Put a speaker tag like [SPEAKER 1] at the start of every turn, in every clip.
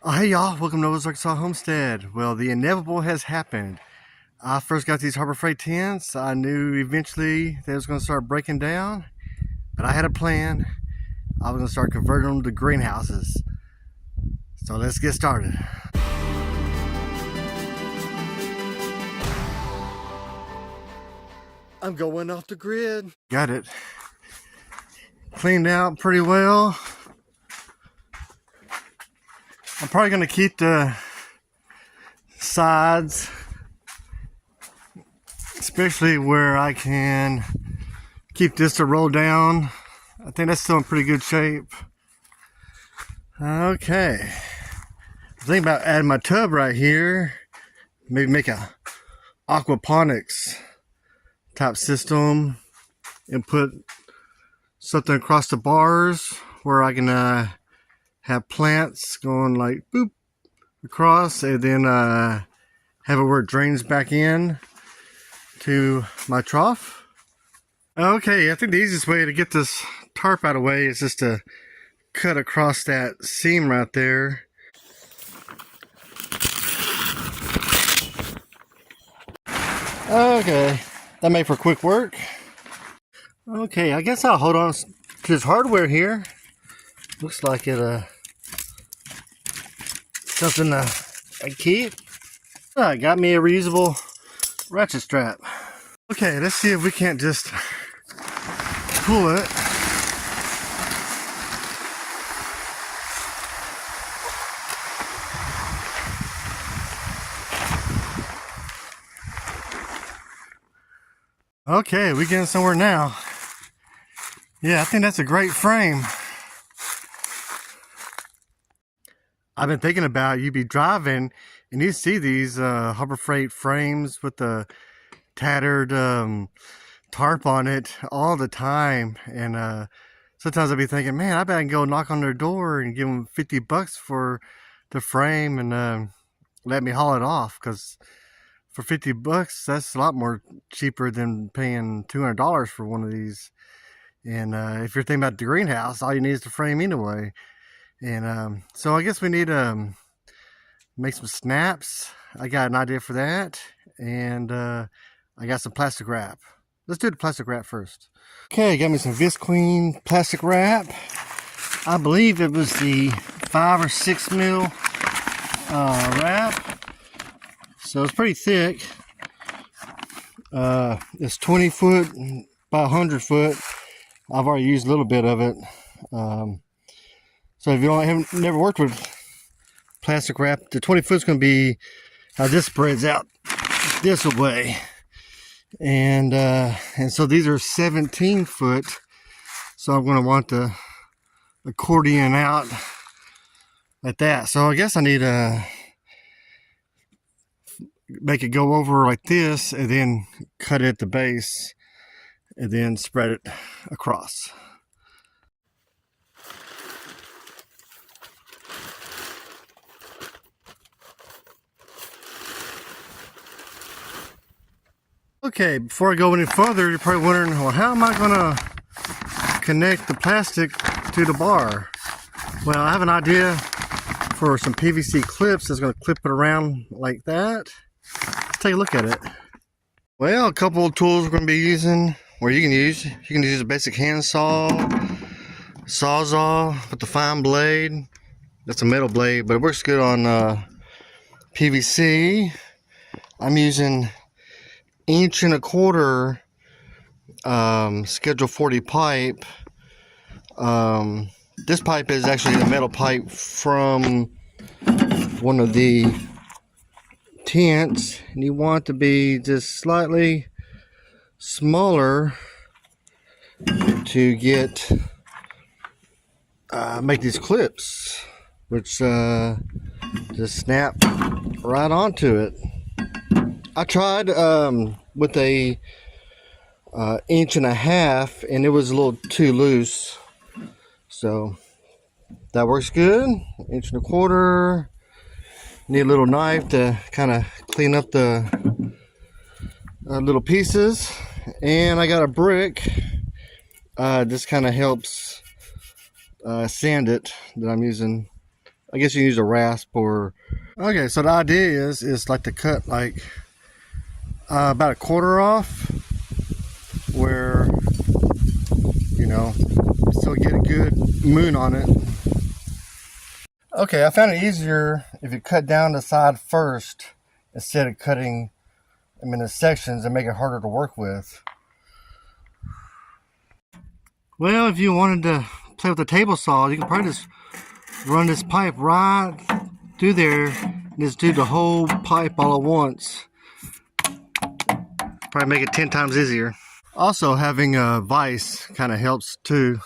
[SPEAKER 1] Hey y'all, welcome to Noah's Arkansas Homestead. Well, the inevitable has happened. I first got these Harbor Freight tents. I knew eventually they was going to start breaking down, but I had a plan. I was going to start converting them to greenhouses. So let's get started. I'm going off the grid. Got it cleaned out pretty well. I'm probably going to keep the sides, especially where I can keep this to roll down. I think that's still in pretty good shape. Okay. I'm thinking about adding my tub right here. Maybe make a aquaponics type system and put something across the bars where I can have plants going like boop across, and then have it where it drains back in to my trough. Okay, I think the easiest way to get this tarp out of the way is just to cut across that seam right there. Okay, that made for quick work. Okay, I guess I'll hold on to this hardware here. Looks like it something I keep. Got me a reusable ratchet strap. Okay, let's see if we can't just pull it. Okay, we getting somewhere now. Yeah, I think that's a great frame. I've been thinking about you be driving and you see these Harbor Freight frames with the tattered tarp on it all the time, and sometimes I'll be thinking, man, I better go knock on their door and give them $50 for the frame and let me haul it off, because for $50 that's a lot more cheaper than paying $200 for one of these. And if you're thinking about the greenhouse, all you need is the frame anyway. And so I guess we need to make some snaps. I got an idea for that, and I got some plastic wrap. Let's do the plastic wrap first. Okay, got me some Visqueen plastic wrap. I believe it was the 5 or 6 mil wrap, so it's pretty thick. It's 20 foot by 100 foot. I've already used a little bit of it. So if you haven't never worked with plastic wrap, the 20 foot is going to be how this spreads out this way, and so these are 17 foot. So I'm going to want the accordion out like that. So I guess I need to make it go over like this, and then cut it at the base, and then spread it across. Okay, before I go any further, you're probably wondering, well, how am I going to connect the plastic to the bar? Well, I have an idea for some PVC clips that's going to clip it around like that. Let's take a look at it. Well, a couple of tools we're going to be using, or you can use a basic hand saw, sawzall with the fine blade. That's a metal blade, but it works good on PVC. I'm using 1.25 inch schedule 40 pipe. This pipe is actually a metal pipe from one of the tents, and you want to be just slightly smaller to get make these clips, which just snap right onto it. I tried with a 1.5 inch, and it was a little too loose, so that works good. 1.25 inch. Need a little knife to kind of clean up the little pieces, and I got a brick. This kind of helps sand it that I'm using I guess you can use a rasp or. Okay, so the idea is like to cut like about a quarter off, where you know still get a good moon on it. Okay, I found it easier if you cut down the side first instead of cutting them into sections and make it harder to work with. Well, if you wanted to play with a table saw, you can probably just run this pipe right through there and just do the whole pipe all at once. Probably make it 10 times easier. Also, having a vise kind of helps too.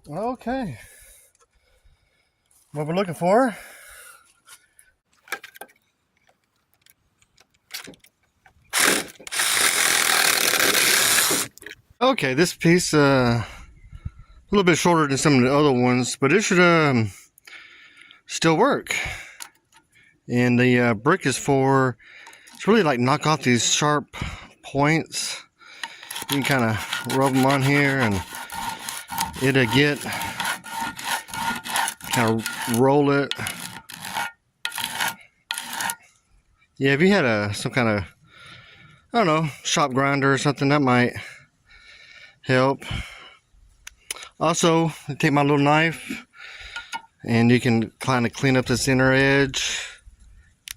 [SPEAKER 1] Okay, what we're looking for. Okay, this piece a little bit shorter than some of the other ones, but it should still work. And the brick is for, it's really like knock off these sharp points. You can kind of rub them on here and it'll get, kind of roll it. Yeah, if you had some kind of, I don't know, shop grinder or something, that might help. Also, take my little knife and you can kind of clean up this inner edge,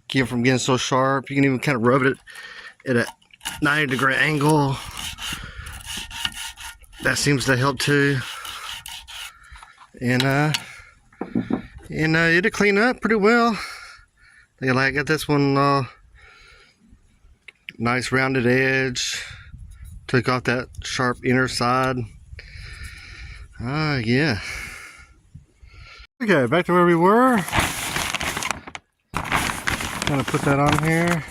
[SPEAKER 1] keep it from getting so sharp. You can even kind of rub it at a 90-degree angle. That seems to help too. And it'll clean up pretty well. I got this one nice rounded edge. Took off that sharp inner side. Yeah. Okay, back to where we were. Kind of put that on here.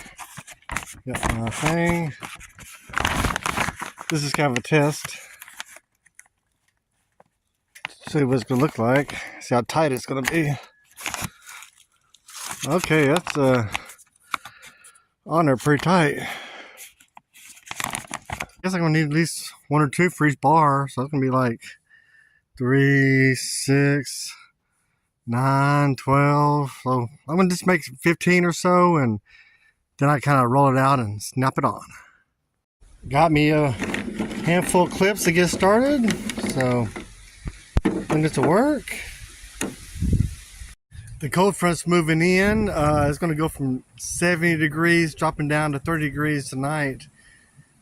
[SPEAKER 1] Got my thing. This is kind of a test. See what it's gonna look like. See how tight it's gonna be. Okay, that's on there pretty tight. I guess I'm gonna need at least 1 or 2 for each bar, so it's gonna be like 3, 6, 9, 12. So I'm gonna just make 15 or so, and then I kind of roll it out and snap it on. Got me a handful of clips to get started, so I think this will work. The cold front's moving in. It's going to go from 70 degrees dropping down to 30 degrees tonight.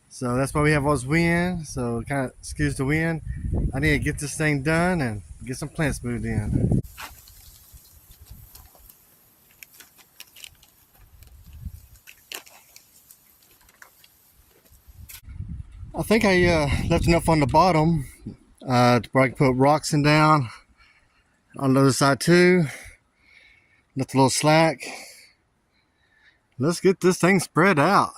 [SPEAKER 1] So that's why we have all this wind. So it kind of skews the wind. I need to get this thing done and get some plants moved in. I think I left enough on the bottom where I can put rocks in down on the other side too. Left a little slack. Let's get this thing spread out.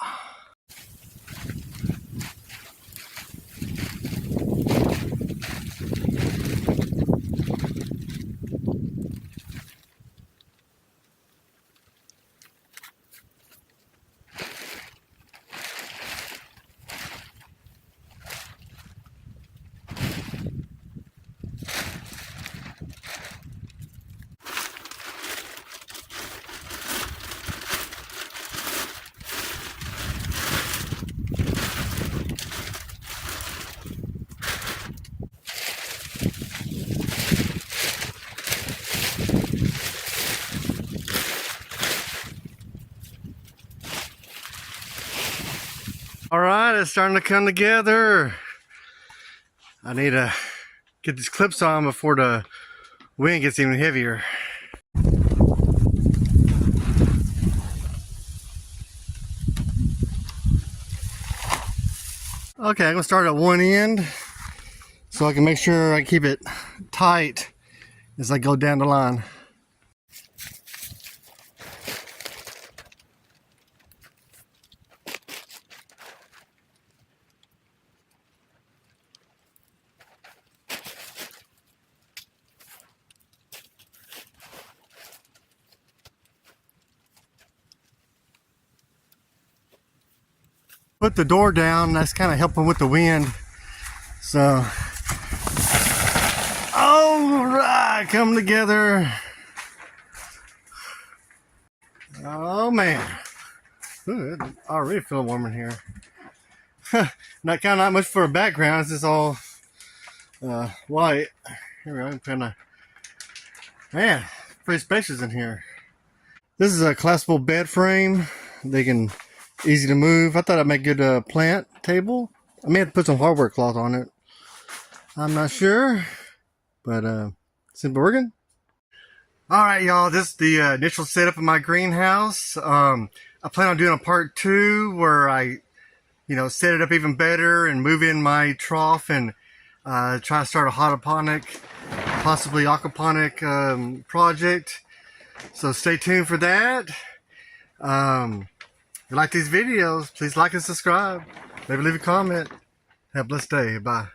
[SPEAKER 1] All right, it's starting to come together. I need to get these clips on before the wind gets even heavier. Okay, I'm gonna start at one end so I can make sure I keep it tight as I go down the line. put the door down. That's kind of helping with the wind. So, all right, come together. Oh man, ooh, I already feel warm in here. Not much for a background. It's just all white. Here we go. Kind of, man, pretty spacious in here. This is a collapsible bed frame. They can easy to move. I thought I'd make a good plant table. I may have to put some hardware cloth on it. I'm not sure, but it's working. All right, y'all. This is the initial setup of my greenhouse. I plan on doing a part 2 where I, set it up even better and move in my trough and try to start a hydroponic, possibly aquaponic project. So stay tuned for that. If you like these videos, please like and subscribe. Maybe leave a comment. Have a blessed day. Bye.